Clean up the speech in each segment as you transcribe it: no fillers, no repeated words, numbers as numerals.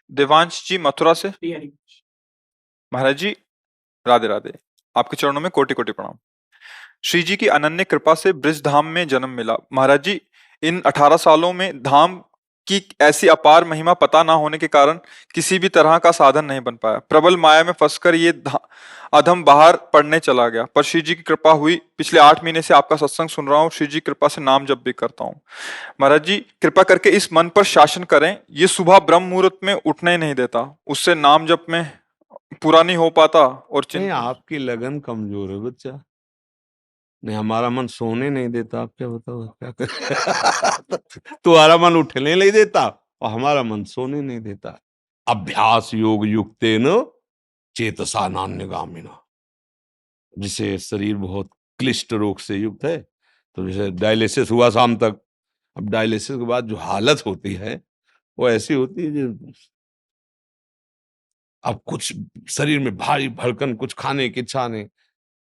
देवांश जी मथुरा से। महाराज जी राधे राधे। आपके चरणों में कोटि कोटि प्रणाम। श्री जी की अनन्य कृपा से ब्रिज धाम में जन्म मिला। महाराज जी इन 18 सालों में धाम की ऐसी अपार महिमा पता ना होने के कारण किसी भी तरह का साधन नहीं बन पाया। प्रबल माया में फंसकर ये अधम बाहर पढ़ने चला गया, पर श्री जी की कृपा हुई। पिछले 8 महीने से आपका सत्संग सुन रहा हूँ, श्री जी की कृपा से नाम जप भी करता हूँ। महाराज जी कृपा करके इस मन पर शासन करें। ये सुबह ब्रह्म मुहूर्त में उठने ही नहीं देता, उससे नाम जप में पूरा नहीं हो पाता और नहीं, आपकी लगन कमजोर है बच्चा। नहीं, हमारा मन सोने नहीं देता। आप क्या बताओ क्या कर तुम्हारा मन उठने नहीं देता और हमारा मन सोने नहीं देता। अभ्यास योग युक्तेन चेतसा नान्यगामिना। जिसे शरीर बहुत क्लिष्ट रोग से युक्त है, तो जैसे डायलिसिस हुआ शाम तक, अब डायलिसिस के बाद जो हालत होती है वो ऐसी होती है जो अब कुछ शरीर में भारी भड़कन, कुछ खाने की इच्छा नहीं,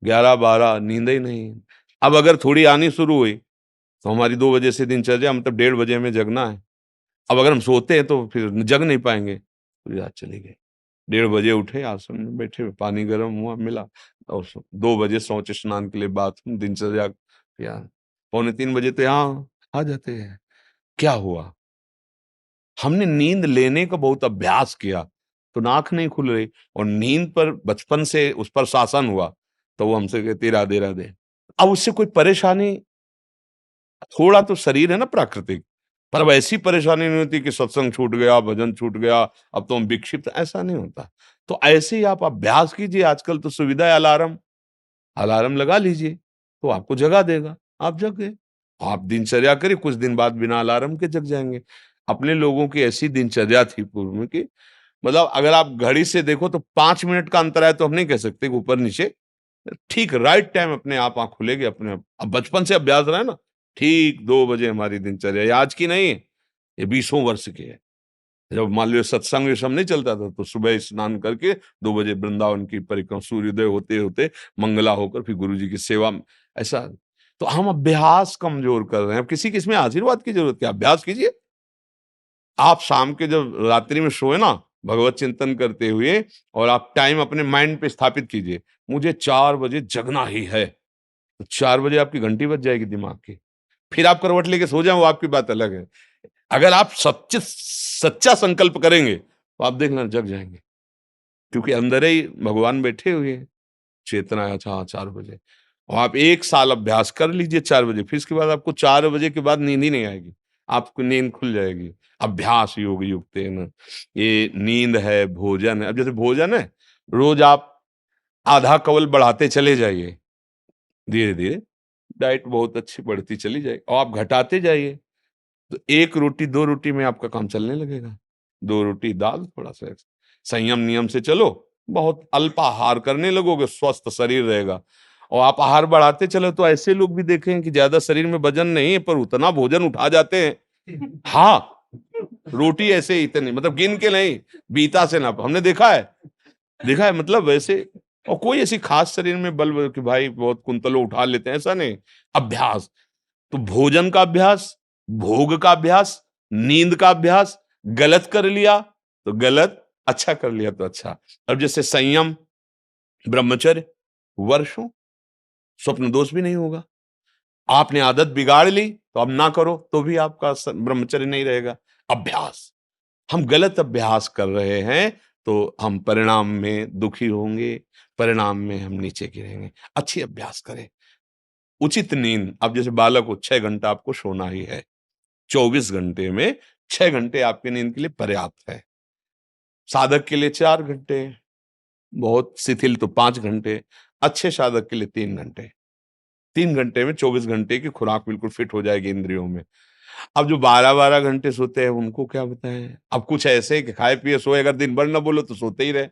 11-12 नींद ही नहीं। अब अगर थोड़ी आनी शुरू हुई तो हमारी 2 बजे से दिनचर्या, मतलब 1:30 बजे हमें जगना है। अब अगर हम सोते हैं तो फिर जग नहीं पाएंगे, पूरी रात चली गई। 1:30 बजे उठे, आसन में बैठे, पानी गर्म हुआ मिला और 2 बजे शौच स्नान के लिए बाथरूम, दिनचर्या किया। 2:45 बजे तो यहाँ आ जाते हैं। क्या हुआ? हमने नींद लेने का बहुत अभ्यास किया तो नाक नहीं खुल रही, और नींद पर बचपन से उस पर शासन हुआ तो वो हमसे कहती राधे राधे। अब उससे कोई परेशानी, थोड़ा तो शरीर है ना प्राकृतिक, पर अब ऐसी परेशानी नहीं होती कि सत्संग छूट गया, भजन छूट गया, अब तो हम विक्षिप्त, ऐसा नहीं होता। तो ऐसे ही आप अभ्यास कीजिए। आजकल तो सुविधा है, अलार्म अलार्म लगा लीजिए तो आपको जगा देगा, आप जग गए। आप दिनचर्या करिए, कुछ दिन बाद बिना अलार्म के जग जाएंगे। अपने लोगों की ऐसी दिनचर्या थी पूर्व में कि मतलब अगर आप घड़ी से देखो तो 5 मिनट का अंतर है तो हम नहीं कह सकते कि ऊपर नीचे, ठीक राइट टाइम अपने आप आंख खुलेगी अपने आप। अब बचपन से अभ्यास रहा है ना, ठीक 2 बजे हमारी दिनचर्या, ये आज की नहीं है, ये 20 वर्ष की है। जब मान लो सत्संग ये सब नहीं चलता था तो सुबह स्नान करके 2 बजे वृंदावन की परिक्रमा, सूर्योदय होते होते मंगला होकर फिर गुरु जी की सेवा में, ऐसा। तो हम अभ्यास कमजोर कर रहे हैं। अब किसी किसमें आशीर्वाद की जरूरत है, अभ्यास कीजिए। आप शाम के जब रात्रि में सोए ना, भगवत चिंतन करते हुए, और आप टाइम अपने माइंड पे स्थापित कीजिए, मुझे 4 बजे जगना ही है, तो 4 बजे आपकी घंटी बज जाएगी दिमाग की। फिर आप करवट लेके सो जाए वो आपकी बात अलग है। अगर आप सच्चे सच्चा संकल्प करेंगे तो आप देखना जग जाएंगे, क्योंकि अंदर ही भगवान बैठे हुए हैं। चेतना है, अच्छा 4 बजे, और आप 1 साल अभ्यास कर लीजिए 4 बजे, फिर इसके बाद आपको 4 बजे के बाद नींद ही नहीं आएगी, आपको नींद खुल जाएगी। अभ्यास योग युक्त है ना, ये नींद है, भोजन है। अब जैसे भोजन है, रोज आप आधा कवल बढ़ाते चले जाइए, धीरे धीरे डाइट बहुत अच्छी बढ़ती चली जाएगी, और आप घटाते जाइए तो 1 रोटी 2 रोटी में आपका काम चलने लगेगा। 2 रोटी दाल, थोड़ा सा संयम नियम से चलो, बहुत अल्पाहार करने लगोगे, स्वस्थ शरीर रहेगा। और आप आहार बढ़ाते चलो तो ऐसे लोग भी देखें कि ज्यादा शरीर में वजन नहीं है पर उतना भोजन उठा जाते हैं। हाँ, रोटी ऐसे ही इतनी, मतलब गिन के नहीं, बीता से ना, हमने देखा है मतलब वैसे। और कोई ऐसी खास शरीर में बल कि भाई बहुत कुंतलों उठा लेते हैं, ऐसा नहीं। अभ्यास, तो भोजन का अभ्यास, भोग का अभ्यास, नींद का अभ्यास, गलत कर लिया तो गलत, अच्छा कर लिया तो अच्छा। अब जैसे संयम, ब्रह्मचर्य, वर्षों, स्वप्न दोष भी नहीं होगा। आपने आदत बिगाड़ ली तो अब ना करो तो भी आपका ब्रह्मचर्य नहीं रहेगा। अभ्यास, हम गलत अभ्यास कर रहे हैं तो हम परिणाम में दुखी होंगे, परिणाम में हम नीचे गिरेंगे। अच्छी अभ्यास करें। उचित नींद, अब जैसे बालक को 6 घंटा आपको सोना ही है, 24 घंटे में 6 घंटे आपकी नींद के लिए पर्याप्त है। साधक के लिए 4 घंटे, बहुत शिथिल तो 5 घंटे, अच्छे साधक के लिए 3 घंटे। 3 घंटे में 24 घंटे की खुराक बिल्कुल फिट हो जाएगी इंद्रियों में। अब जो 12-12 घंटे सोते हैं उनको क्या बताएं। अब कुछ ऐसे कि खाए पिए सोए, अगर दिन भर ना बोलो तो सोते ही रहे।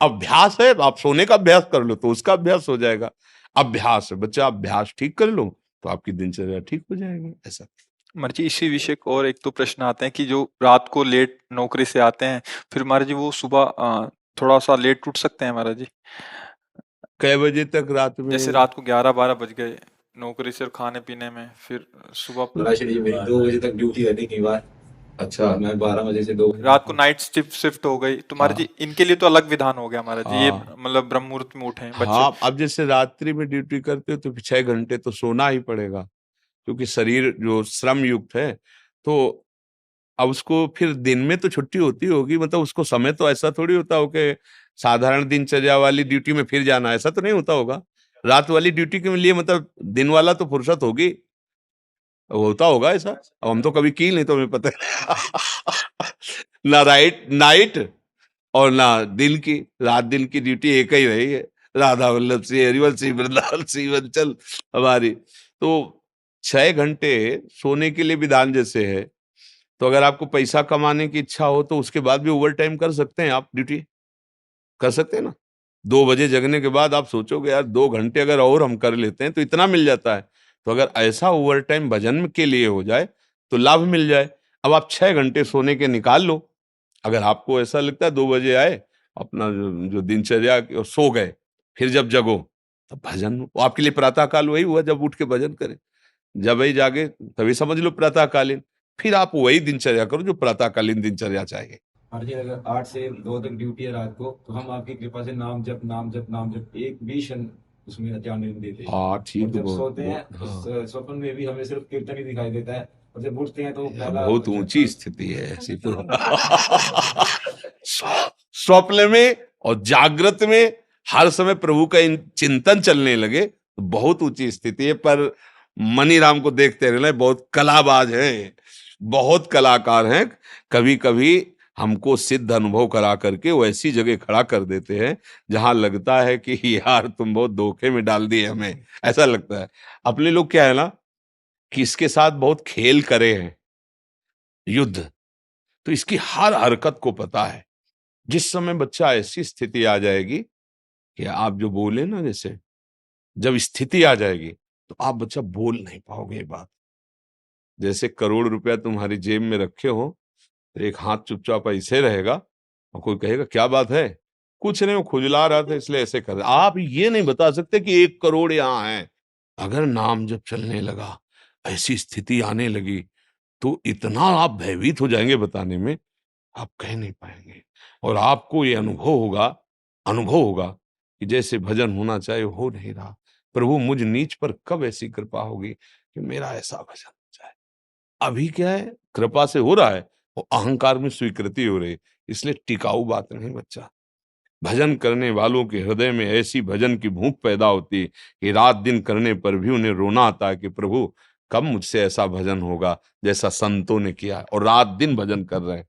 अभ्यास है, आप सोने का अभ्यास कर लो तो उसका अभ्यास हो जाएगा। अभ्यास है बच्चा, अभ्यास ठीक कर लो तो आपकी दिनचर्या ठीक हो जाएगी। ऐसा महाराज जी इसी विषय को और एक तो प्रश्न आते हैं कि जो रात को लेट नौकरी से आते हैं, फिर महाराज जी वो सुबह थोड़ा सा लेट उठ सकते हैं महाराज जी? कै बजे तक रात में? जैसे रात को 11-12 बज गए नौकरी से और खाने पीने में, फिर सुबह लाशड़ी मेरी 2 बजे तक ड्यूटी रहती कई बार। अच्छा मैं 12 बजे से 2 बजे रात को नाइट शिफ्ट हो गई तो महाराज हाँ जी इनके लिए तो अलग विधान हो गया महाराज जी, ये हाँ मतलब ब्रह्म मुहूर्त में उठे हैं बच्चे। हाँ, अब जैसे रात्रि में ड्यूटी करते हो तो 6 घंटे तो सोना ही पड़ेगा, क्योंकि शरीर जो श्रम युक्त है। तो अब उसको फिर दिन में तो छुट्टी होती होगी, मतलब उसको समय तो ऐसा थोड़ी होता हो कि साधारण दिनचर्या वाली ड्यूटी में फिर जाना, ऐसा तो नहीं होता होगा। रात वाली ड्यूटी के लिए मतलब दिन वाला तो फुर्सत होगी, होता होगा ऐसा। अब हम तो कभी की नहीं तो हमें पता नहीं। ना राइट नाइट और ना दिन की, रात दिन की ड्यूटी एक ही रही है। राधा वल्लभ सिंह हरिवंश सिंह वृंदावन सिंह वंचल हमारी। तो 6 घंटे सोने के लिए विधान जैसे है, तो अगर आपको पैसा कमाने की इच्छा हो तो उसके बाद भी ओवर टाइम कर सकते हैं, आप ड्यूटी कर सकते हैं ना। 2 बजे जगने के बाद आप सोचोगे यार 2 घंटे अगर और हम कर लेते हैं तो इतना मिल जाता है। तो अगर ऐसा ओवर टाइम भजन के लिए हो जाए तो लाभ मिल जाए। अब आप 6 घंटे सोने के निकाल लो। अगर आपको ऐसा लगता है 2 बजे आए, अपना जो दिनचर्या सो गए, फिर जब जगो तब भजन, वो आपके लिए प्रातः काल वही हुआ जब उठ के भजन करें। जब वही जागे तभी समझ लो प्रातःकालीन। फिर आप वही दिनचर्या करो जो प्रातःकालीन दिनचर्या चाहिए। हर जी अगर 8 से 2 तक ड्यूटी है रात को, तो हम आपकी कृपा से नाम जप नाम जप नाम जप एक भी क्षण उसमें ध्यान नहीं देते। हाँ और ठीक, जब बहुत सोते हैं बहुत उस हाँ स्वप्न में भी हमें सिर्फ कीर्तन ही दिखाई देता है, और जब उठते हैं तो यार, पहला बहुत ऊंची स्थिति है ऐसी तो। स्वप्न में और जागृत में हर समय प्रभु का चिंतन चलने लगे तो बहुत ऊंची स्थिति है। पर मनी राम को देखते रहना, बहुत कलाबाज हैं, बहुत कलाकार हैं। कभी कभी हमको सिद्ध अनुभव करा करके वो ऐसी जगह खड़ा कर देते हैं जहां लगता है कि यार तुम बहुत धोखे में डाल दिए हमें, ऐसा लगता है। अपने लोग क्या है ना कि इसके साथ बहुत खेल करे हैं, युद्ध, तो इसकी हर हरकत को पता है। जिस समय बच्चा ऐसी स्थिति आ जाएगी कि आप जो बोले ना, जैसे जब स्थिति आ जाएगी तो आप बच्चा बोल नहीं पाओगे ये बात। जैसे करोड़ रुपया तुम्हारी जेब में रखे हो, एक हाथ चुपचाप ऐसे रहेगा और कोई कहेगा क्या बात है, कुछ नहीं वो खुजला रहा था इसलिए ऐसे कर रहा। आप ये नहीं बता सकते कि 1 करोड़ यहाँ है। अगर नाम जब चलने लगा, ऐसी स्थिति आने लगी, तो इतना आप भयभीत हो जाएंगे बताने में, आप कह नहीं पाएंगे। और आपको ये अनुभव होगा कि जैसे भजन होना चाहिए हो नहीं रहा। प्रभु मुझ नीच पर कब ऐसी कृपा होगी कि मेरा ऐसा भजन हो जाए। अभी क्या है, कृपा से हो रहा है, वो अहंकार में स्वीकृति हो रही, इसलिए टिकाऊ बात नहीं बच्चा। भजन करने वालों के हृदय में ऐसी भजन की भूख पैदा होती कि रात दिन करने पर भी उन्हें रोना आता है कि प्रभु कब मुझसे ऐसा भजन होगा जैसा संतों ने किया है, और रात दिन भजन कर रहे हैं।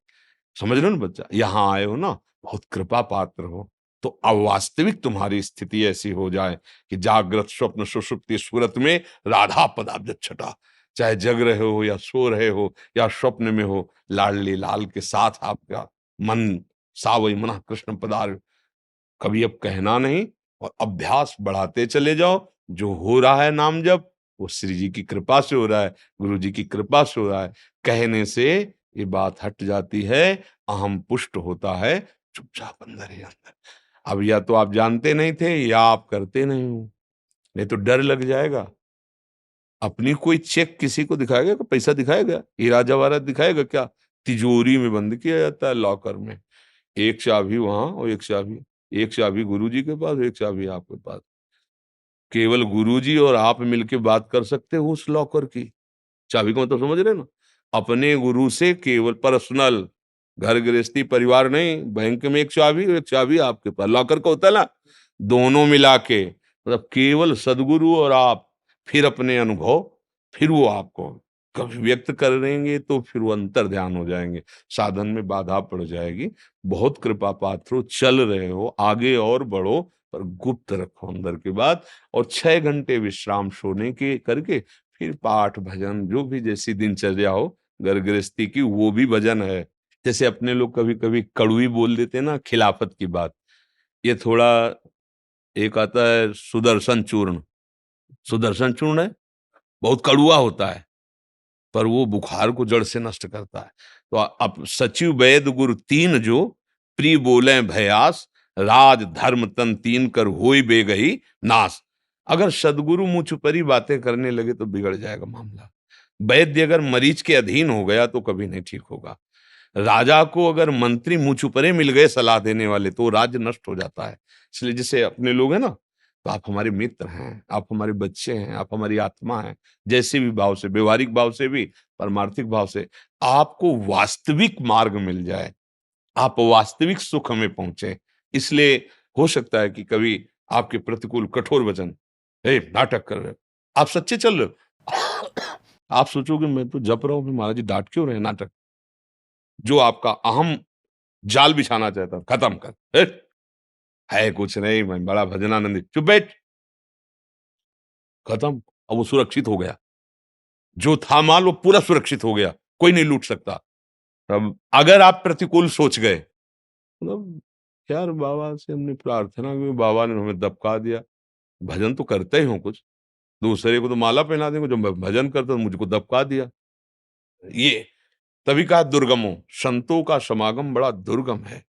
समझ रहे हो ना बच्चा, यहाँ आए हो ना, बहुत कृपा पात्र हो। तो अवास्तविक तुम्हारी स्थिति ऐसी हो जाए कि जागृत स्वप्न सुषुप्ति सूरत में राधा पदाब्ज छटा, चाहे जग रहे हो या सो रहे हो या स्वप्न में हो, लाडली लाल के साथ आपका मन सावई मना कृष्ण पदार। कभी अब कहना नहीं, और अभ्यास बढ़ाते चले जाओ। जो हो रहा है नाम जप, वो श्री जी की कृपा से हो रहा है, गुरु जी की कृपा से हो रहा है। कहने से ये बात हट जाती है, अहम पुष्ट होता है, चुपचाप अंदर ही अंदर। अब या तो आप जानते नहीं थे या आप करते नहीं हो, नहीं तो डर लग जाएगा। अपनी कोई चेक किसी को दिखाएगा, कि पैसा दिखाएगा, हीरा जवाहरात दिखाएगा क्या? तिजोरी में बंद किया जाता है लॉकर में। एक चाबी वहां और एक चाबी गुरुजी के पास, एक चाबी आपके पास। केवल गुरुजी और आप मिलके बात कर सकते हो उस लॉकर की चाबी को, मतलब समझ रहे हो ना। अपने गुरु से केवल पर्सनल, घर गृहस्थी परिवार नहीं, बैंक में एक चाबी और एक चाबी आपके पास, लॉकर का होता है ना, दोनों मिला के, मतलब केवल सदगुरु और आप। फिर अपने अनुभव, फिर वो आपको कभी व्यक्त करेंगे तो फिर वो अंतर ध्यान हो जाएंगे, साधन में बाधा पड़ जाएगी। बहुत कृपा पात्र हो, चल रहे हो, आगे और बढ़ो, पर गुप्त रखो अंदर की बात। और 6 घंटे विश्राम सोने के करके फिर पाठ भजन जो भी जैसी दिनचर्या हो घर गृहस्थी की, वो भी भजन है। जैसे अपने लोग कभी कभी कड़वी बोल देते हैं ना, खिलाफत की बात। ये थोड़ा, एक आता है सुदर्शन चूर्ण, सुदर्शन चूर्ण है, बहुत कड़वा होता है, पर वो बुखार को जड़ से नष्ट करता है। तो अब सचिव वैद गुरु तीन जो, प्री बोले भयास, राज धर्म तन तीन कर होई बेगही नाश। अगर सदगुरु मुझ पर ही बातें करने लगे तो बिगड़ जाएगा मामला। वैद्य अगर मरीज के अधीन हो गया तो कभी नहीं ठीक होगा। राजा को अगर मंत्री मुंह छुपरे मिल गए सलाह देने वाले तो राज्य नष्ट हो जाता है। इसलिए जैसे अपने लोग हैं ना, तो आप हमारे मित्र हैं, आप हमारे बच्चे हैं, आप हमारी आत्मा हैं। जैसे भी भाव से, व्यवहारिक भाव से भी, परमार्थिक भाव से आपको वास्तविक मार्ग मिल जाए, आप वास्तविक सुख में पहुंचे। इसलिए हो सकता है कि कभी आपके प्रतिकूल कठोर वचन, ए नाटक कर रहे हो, आप सच्चे चल रहे हो, आप सोचोगे मैं तो जप रहा हूं, फिर महाराज जी डांट क्यों रहे हैं? नाटक। जो आपका अहम जाल बिछाना चाहता, खत्म कर। है कुछ नहीं, मैं बड़ा भजनानंदी, चुप बैठ, खत्म। अब वो सुरक्षित हो गया, जो था माल वो पूरा सुरक्षित हो गया, कोई नहीं लूट सकता। अब अगर आप प्रतिकूल सोच गए, मतलब यार बाबा से हमने प्रार्थना की, बाबा ने हमें दबका दिया, भजन तो करते ही हो कुछ, दूसरे को तो माला पहना देंगे, जो मैं भजन करता हूं मुझको दबका दिया। ये तभी कहा दुर्गमो, संतों का समागम बड़ा दुर्गम है।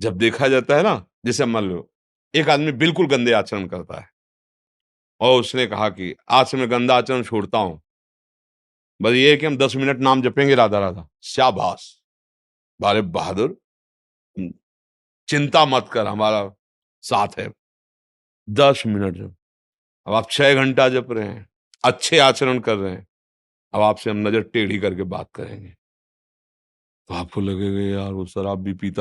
जब देखा जाता है ना, जैसे मान लो एक आदमी बिल्कुल गंदे आचरण करता है और उसने कहा कि आज से मैं गंदा आचरण छोड़ता हूं, बस ये है कि हम 10 मिनट नाम जपेंगे राधा राधा। शाबाश, बारे बहादुर, हम्म, चिंता मत कर, हमारा साथ है। 10 मिनट जब, अब आप 6 घंटा जप रहे हैं, अच्छे आचरण कर रहे हैं, अब आपसे हम नजर टेढ़ी करके बात करेंगे तो आपको लगेगा यार वो शराब भी पीता